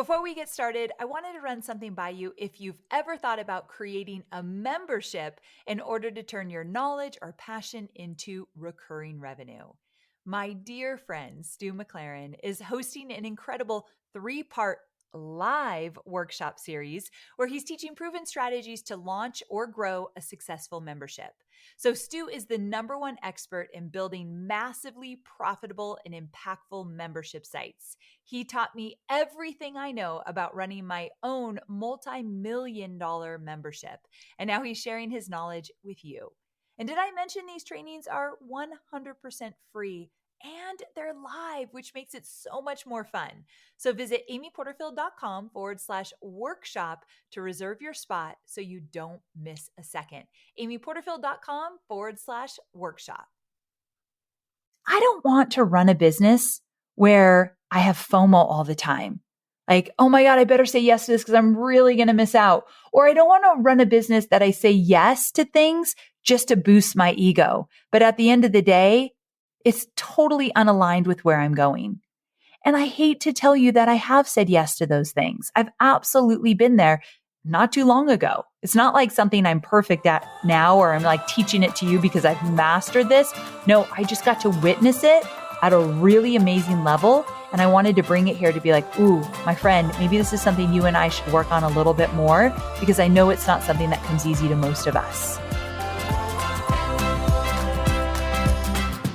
Before we get started, I wanted to run something by you if you've ever thought about creating a membership in order to turn your knowledge or passion into recurring revenue. My dear friend, Stu McLaren, is hosting an incredible 3-part live workshop series where he's teaching proven strategies to launch or grow a successful membership. So Stu is the #1 expert in building massively profitable and impactful membership sites. He taught me everything I know about running my own multi-million-dollar membership, and now he's sharing his knowledge with you. And did I mention these trainings are 100% free and they're live, which makes it so much more fun. So visit amyporterfield.com/workshop to reserve your spot so you don't miss a second. amyporterfield.com/workshop. I don't want to run a business where I have FOMO all the time. Like, oh my God, I better say yes to this because I'm really going to miss out. Or I don't want to run a business that I say yes to things just to boost my ego. But at the end of the day, it's totally unaligned with where I'm going. And I hate to tell you that I have said yes to those things. I've absolutely been there not too long ago. It's not like something I'm perfect at now or I'm like teaching it to you because I've mastered this. No, I just got to witness it at a really amazing level. And I wanted to bring it here to be like, ooh, my friend, maybe this is something you and I should work on a little bit more because I know it's not something that comes easy to most of us.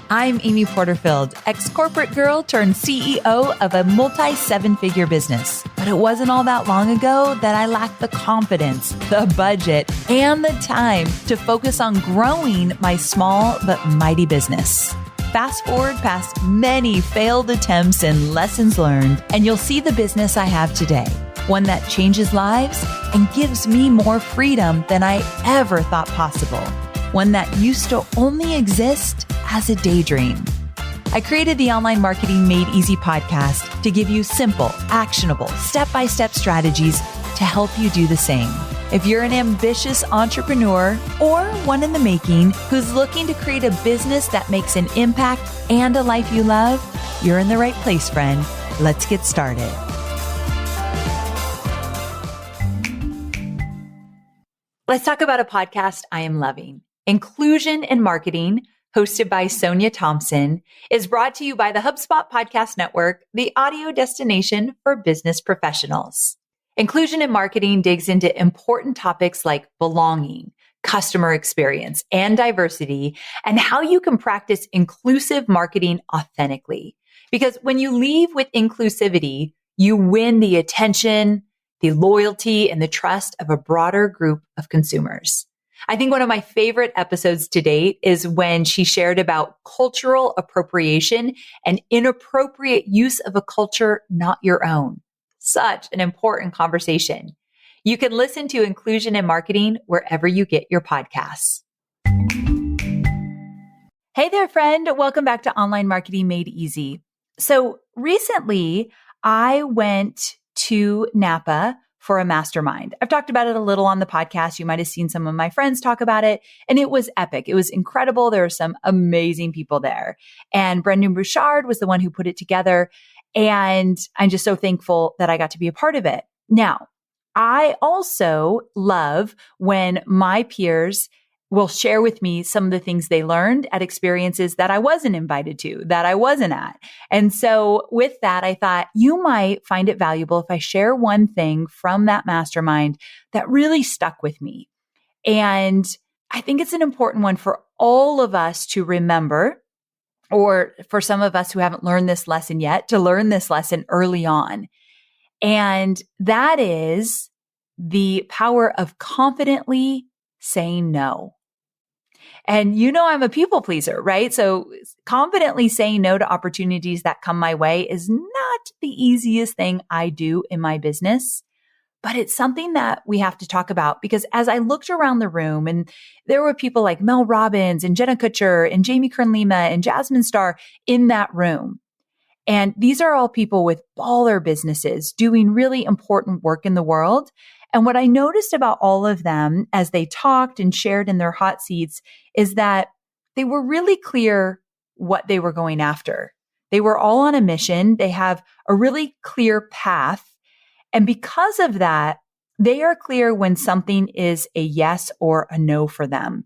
I'm Amy Porterfield, ex-corporate girl turned CEO of a multi-7-figure business. But it wasn't all that long ago that I lacked the confidence, the budget, and the time to focus on growing my small but mighty business. Fast forward past many failed attempts and lessons learned, and you'll see the business I have today. One that changes lives and gives me more freedom than I ever thought possible. One that used to only exist as a daydream. I created the Online Marketing Made Easy podcast to give you simple, actionable, step-by-step strategies to help you do the same. If you're an ambitious entrepreneur or one in the making who's looking to create a business that makes an impact and a life you love, you're in the right place, friend. Let's get started. Let's talk about a podcast I am loving. Inclusion in Marketing, hosted by Sonia Thompson, is brought to you by the HubSpot Podcast Network, the audio destination for business professionals. Inclusion in Marketing digs into important topics like belonging, customer experience, and diversity, and how you can practice inclusive marketing authentically. Because when you leave with inclusivity, you win the attention, the loyalty, and the trust of a broader group of consumers. I think one of my favorite episodes to date is when she shared about cultural appropriation and inappropriate use of a culture not your own. Such an important conversation. You can listen to Inclusion in Marketing wherever you get your podcasts. Hey there, friend. Welcome back to Online Marketing Made Easy. So recently, I went to Napa for a mastermind. I've talked about it a little on the podcast. You might have seen some of my friends talk about it, and it was epic. It was incredible. There were some amazing people there. And Brendan Bouchard was the one who put it together. And I'm just so thankful that I got to be a part of it. Now, I also love when my peers will share with me some of the things they learned at experiences that I wasn't invited to, that I wasn't at. And so with that, I thought you might find it valuable if I share one thing from that mastermind that really stuck with me. And I think it's an important one for all of us to remember, or for some of us who haven't learned this lesson yet, to learn this lesson early on. And that is the power of confidently saying no. And you know I'm a people pleaser, right? So confidently saying no to opportunities that come my way is not the easiest thing I do in my business, but it's something that we have to talk about because as I looked around the room and there were people like Mel Robbins and Jenna Kutcher and Jamie Kern-Lima and Jasmine Starr in that room. And these are all people with baller businesses doing really important work in the world. And what I noticed about all of them as they talked and shared in their hot seats is that they were really clear what they were going after. They were all on a mission. They have a really clear path. And because of that, they are clear when something is a yes or a no for them.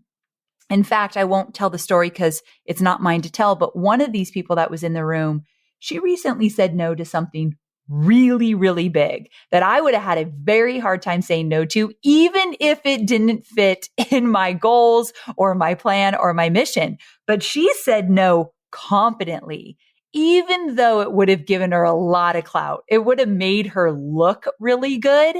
In fact, I won't tell the story because it's not mine to tell, but one of these people that was in the room, she recently said no to something really, really big that I would have had a very hard time saying no to, even if it didn't fit in my goals or my plan or my mission. But she said no confidently, even though it would have given her a lot of clout. It would have made her look really good.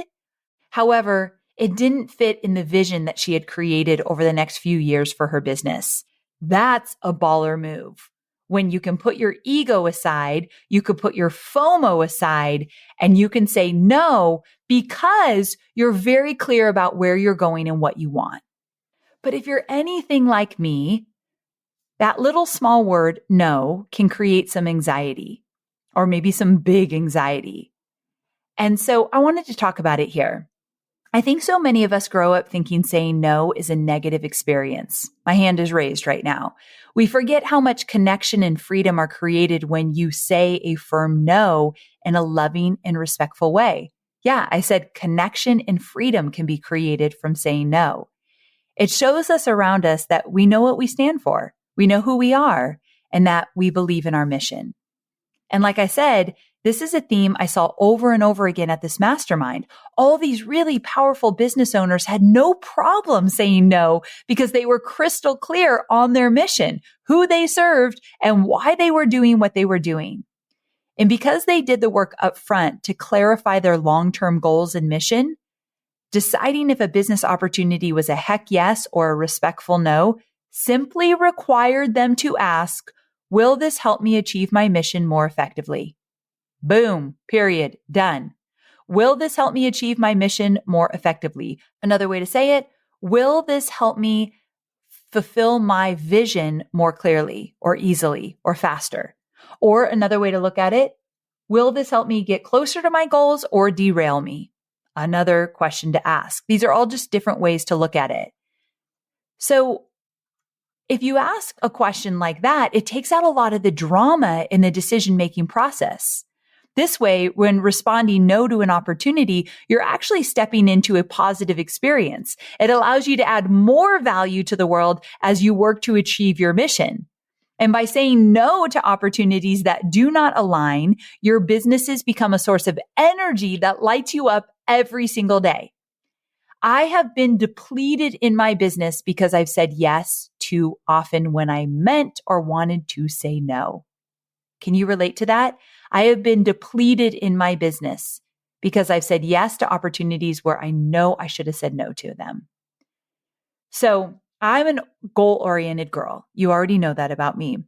However, it didn't fit in the vision that she had created over the next few years for her business. That's a baller move. When you can put your ego aside, you could put your FOMO aside, and you can say no because you're very clear about where you're going and what you want. But if you're anything like me, that little small word, no, can create some anxiety or maybe some big anxiety. And so I wanted to talk about it here. I think so many of us grow up thinking saying no is a negative experience. My hand is raised right now. We forget how much connection and freedom are created when you say a firm no in a loving and respectful way. Yeah, I said connection and freedom can be created from saying no. It shows us around us that we know what we stand for, we know who we are, and that we believe in our mission. And like I said, this is a theme I saw over and over again at this mastermind. All these really powerful business owners had no problem saying no because they were crystal clear on their mission, who they served, and why they were doing what they were doing. And because they did the work up front to clarify their long-term goals and mission, deciding if a business opportunity was a heck yes or a respectful no simply required them to ask, will this help me achieve my mission more effectively? Boom, period, done. Will this help me achieve my mission more effectively? Another way to say it, will this help me fulfill my vision more clearly or easily or faster? Or another way to look at it, will this help me get closer to my goals or derail me? Another question to ask. These are all just different ways to look at it. So if you ask a question like that, it takes out a lot of the drama in the decision-making process. This way, when responding no to an opportunity, you're actually stepping into a positive experience. It allows you to add more value to the world as you work to achieve your mission. And by saying no to opportunities that do not align, your businesses become a source of energy that lights you up every single day. I have been depleted in my business because I've said yes too often when I meant or wanted to say no. Can you relate to that? I have been depleted in my business because I've said yes to opportunities where I know I should have said no to them. So I'm a goal-oriented girl. You already know that about me.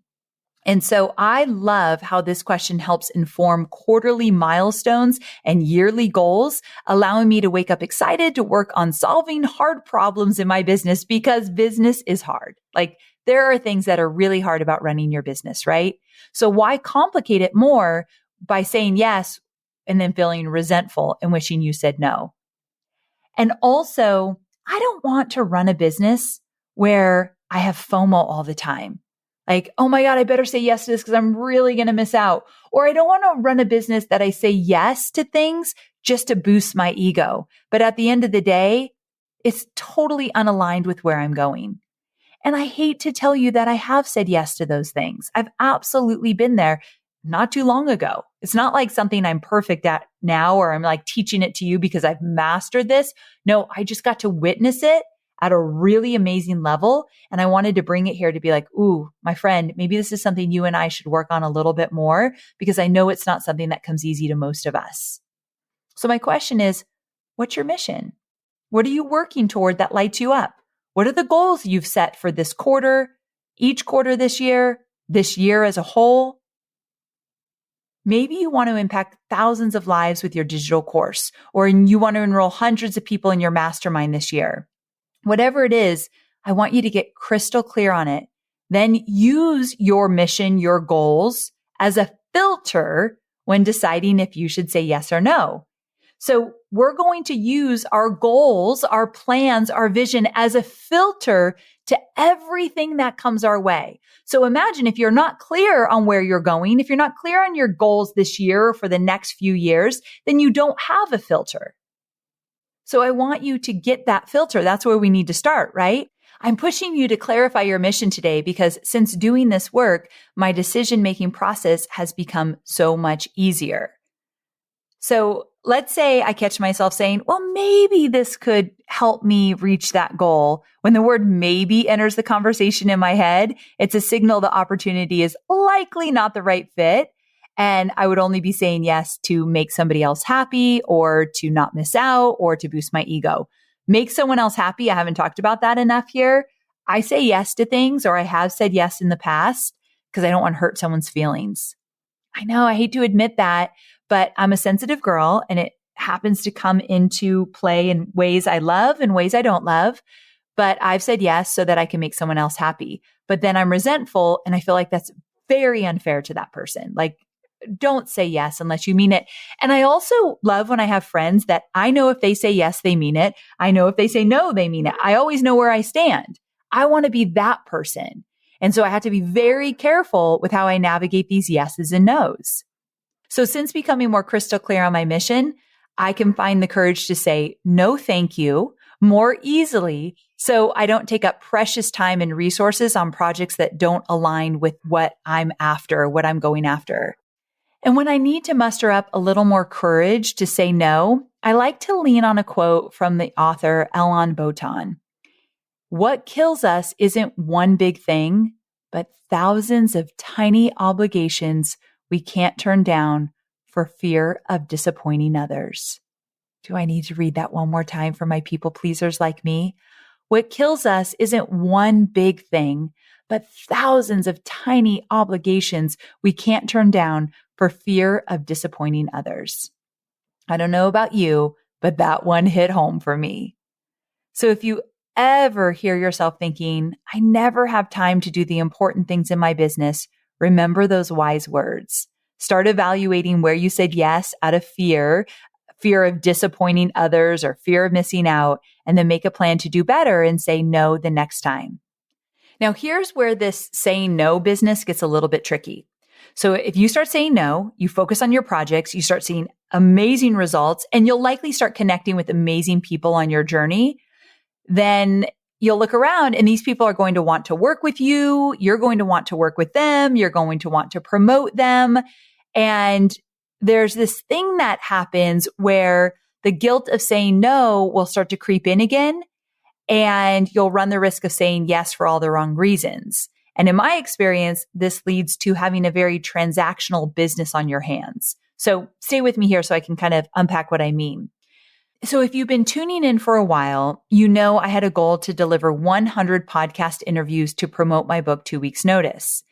And so I love how this question helps inform quarterly milestones and yearly goals, allowing me to wake up excited to work on solving hard problems in my business because business is hard. Like there are things that are really hard about running your business, right? So why complicate it more by saying yes and then feeling resentful and wishing you said no? And also, I don't want to run a business where I have FOMO all the time. Like, oh my God, I better say yes to this because I'm really going to miss out. Or I don't want to run a business that I say yes to things just to boost my ego. But at the end of the day, it's totally unaligned with where I'm going. And I hate to tell you that I have said yes to those things. I've absolutely been there not too long ago. It's not like something I'm perfect at now or I'm like teaching it to you because I've mastered this. No, I just got to witness it at a really amazing level. And I wanted to bring it here to be like, ooh, my friend, maybe this is something you and I should work on a little bit more because I know it's not something that comes easy to most of us. So my question is, what's your mission? What are you working toward that lights you up? What are the goals you've set for this quarter, each quarter this year as a whole? Maybe you want to impact thousands of lives with your digital course, or you want to enroll hundreds of people in your mastermind this year. Whatever it is, I want you to get crystal clear on it. Then use your mission, your goals as a filter when deciding if you should say yes or no. So we're going to use our goals, our plans, our vision as a filter to everything that comes our way. So imagine if you're not clear on where you're going, if you're not clear on your goals this year or for the next few years, then you don't have a filter. So I want you to get that filter. That's where we need to start, right? I'm pushing you to clarify your mission today because since doing this work, my decision-making process has become so much easier. So let's say I catch myself saying, well, maybe this could help me reach that goal. When the word maybe enters the conversation in my head, it's a signal the opportunity is likely not the right fit. And I would only be saying yes to make somebody else happy or to not miss out or to boost my ego. Make someone else happy. I haven't talked about that enough here. I say yes to things, or I have said yes in the past because I don't want to hurt someone's feelings. I know I hate to admit that, but I'm a sensitive girl and it happens to come into play in ways I love and ways I don't love. But I've said yes so that I can make someone else happy. But then I'm resentful and I feel like that's very unfair to that person. Like, don't say yes unless you mean it. And I also love when I have friends that I know if they say yes, they mean it. I know if they say no, they mean it. I always know where I stand. I want to be that person. And so I have to be very careful with how I navigate these yeses and nos. So since becoming more crystal clear on my mission, I can find the courage to say no, thank you more easily. So I don't take up precious time and resources on projects that don't align with what I'm after, what I'm going after. And when I need to muster up a little more courage to say no, I like to lean on a quote from the author Alain de Botton. What kills us isn't one big thing, but thousands of tiny obligations we can't turn down for fear of disappointing others. Do I need to read that one more time for my people pleasers like me? What kills us isn't one big thing, but thousands of tiny obligations we can't turn down for fear of disappointing others. I don't know about you, but that one hit home for me. So if you ever hear yourself thinking, I never have time to do the important things in my business, remember those wise words. Start evaluating where you said yes out of fear of disappointing others or fear of missing out, and then make a plan to do better and say no the next time. Now, here's where this saying no business gets a little bit tricky. So if you start saying no, you focus on your projects, you start seeing amazing results, and you'll likely start connecting with amazing people on your journey. Then you'll look around and these people are going to want to work with you. You're going to want to work with them. You're going to want to promote them. And there's this thing that happens where the guilt of saying no will start to creep in again. And you'll run the risk of saying yes for all the wrong reasons. And in my experience, this leads to having a very transactional business on your hands. So stay with me here so I can kind of unpack what I mean. So if you've been tuning in for a while, you know I had a goal to deliver 100 podcast interviews to promote my book 2 weeks notice.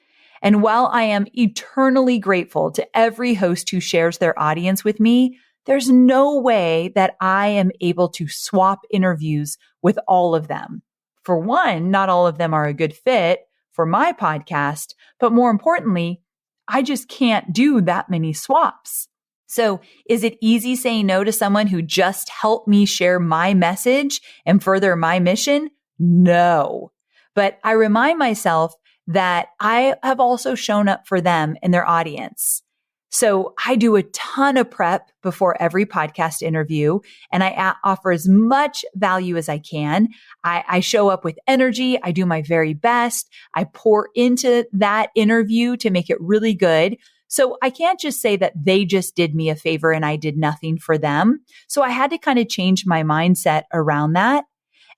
And while I am eternally grateful to every host who shares their audience with me, there's no way that I am able to swap interviews with all of them. For one, not all of them are a good fit for my podcast, but more importantly, I just can't do that many swaps. So is it easy saying no to someone who just helped me share my message and further my mission? No. But I remind myself that I have also shown up for them and their audience. So I do a ton of prep before every podcast interview, and I offer as much value as I can. I show up with energy. I do my very best. I pour into that interview to make it really good. So I can't just say that they just did me a favor and I did nothing for them. So I had to kind of change my mindset around that.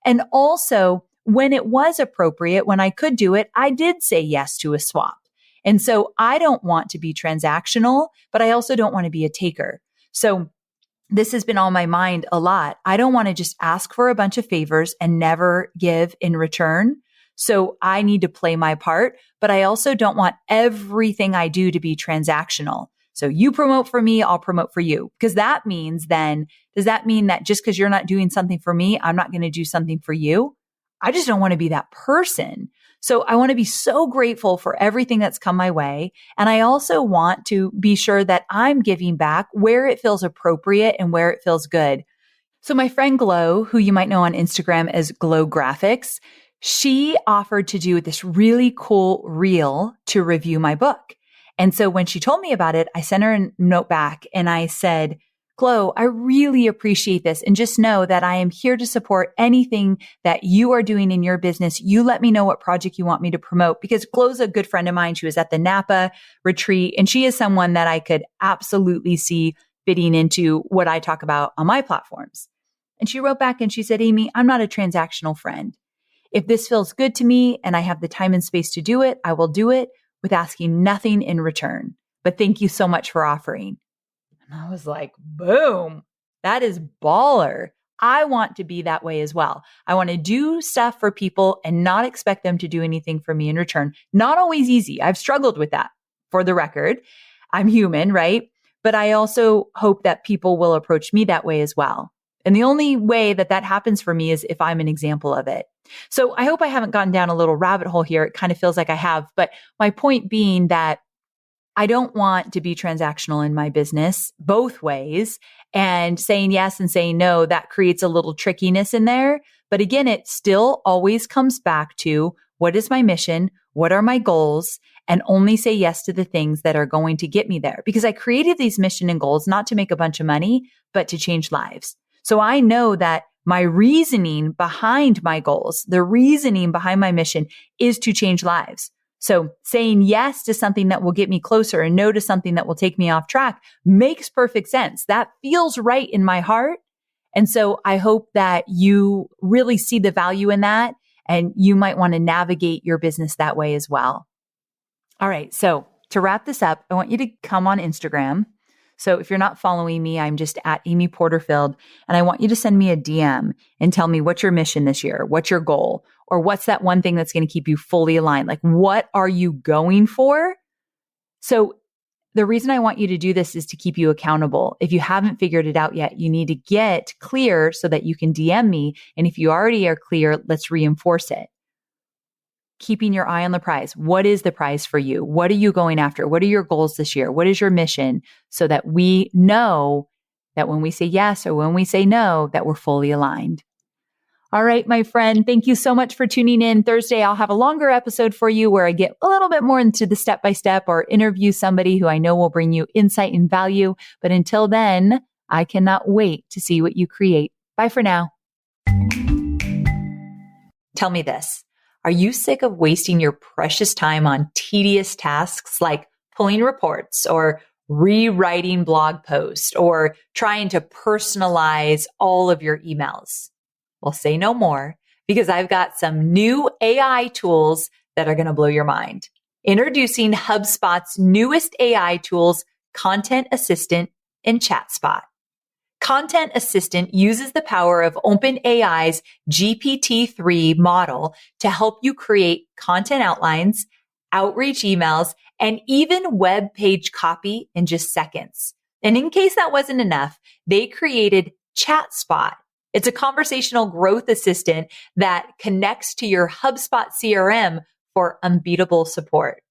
And also, when it was appropriate, when I could do it, I did say yes to a swap. And so I don't want to be transactional, but I also don't want to be a taker. So this has been on my mind a lot. I don't want to just ask for a bunch of favors and never give in return. So I need to play my part, but I also don't want everything I do to be transactional. So you promote for me, I'll promote for you. Because that means then, does that mean that just because you're not doing something for me, I'm not going to do something for you? I just don't want to be that person. So I want to be so grateful for everything that's come my way. And I also want to be sure that I'm giving back where it feels appropriate and where it feels good. So my friend Glow, who you might know on Instagram as Glow Graphics, she offered to do this really cool reel to review my book. And so when she told me about it, I sent her a note back and I said, Glow, I really appreciate this. And just know that I am here to support anything that you are doing in your business. You let me know what project you want me to promote, because Glow's a good friend of mine. She was at the Napa retreat and she is someone that I could absolutely see fitting into what I talk about on my platforms. And she wrote back and she said, Amy, I'm not a transactional friend. If this feels good to me and I have the time and space to do it, I will do it with asking nothing in return. But thank you so much for offering. And I was like, boom, that is baller. I want to be that way as well. I want to do stuff for people and not expect them to do anything for me in return. Not always easy. I've struggled with that, for the record. I'm human, right? But I also hope that people will approach me that way as well. And the only way that that happens for me is if I'm an example of it. So I hope I haven't gone down a little rabbit hole here. It kind of feels like I have, but my point being that I don't want to be transactional in my business both ways, and saying yes and saying no, that creates a little trickiness in there. But again, it still always comes back to what is my mission? What are my goals? And only say yes to the things that are going to get me there, because I created these mission and goals not to make a bunch of money, but to change lives. So I know that my reasoning behind my goals, the reasoning behind my mission is to change lives. So saying yes to something that will get me closer and no to something that will take me off track makes perfect sense. That feels right in my heart. And so I hope that you really see the value in that, and you might want to navigate your business that way as well. All right. So to wrap this up, I want you to come on Instagram. So if you're not following me, I'm just at Amy Porterfield, and I want you to send me a DM and tell me what's your mission this year, what's your goal, or what's that one thing that's going to keep you fully aligned? Like, what are you going for? So the reason I want you to do this is to keep you accountable. If you haven't figured it out yet, you need to get clear so that you can DM me. And if you already are clear, let's reinforce it. Keeping your eye on the prize. What is the prize for you? What are you going after? What are your goals this year? What is your mission? So that we know that when we say yes or when we say no, that we're fully aligned. All right, my friend, thank you so much for tuning in. Thursday, I'll have a longer episode for you where I get a little bit more into the step-by-step or interview somebody who I know will bring you insight and value. But until then, I cannot wait to see what you create. Bye for now. Tell me this. Are you sick of wasting your precious time on tedious tasks like pulling reports or rewriting blog posts or trying to personalize all of your emails? Well, say no more, because I've got some new AI tools that are going to blow your mind. Introducing HubSpot's newest AI tools, Content Assistant and ChatSpot. Content Assistant uses the power of OpenAI's GPT-3 model to help you create content outlines, outreach emails, and even web page copy in just seconds. And in case that wasn't enough, they created ChatSpot. It's a conversational growth assistant that connects to your HubSpot CRM for unbeatable support.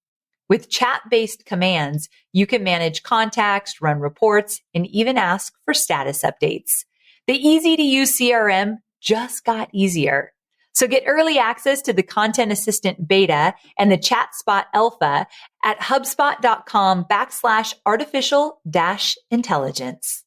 With chat-based commands, you can manage contacts, run reports, and even ask for status updates. The easy-to-use CRM just got easier. So get early access to the Content Assistant Beta and the ChatSpot Alpha at HubSpot.com/artificial-intelligence.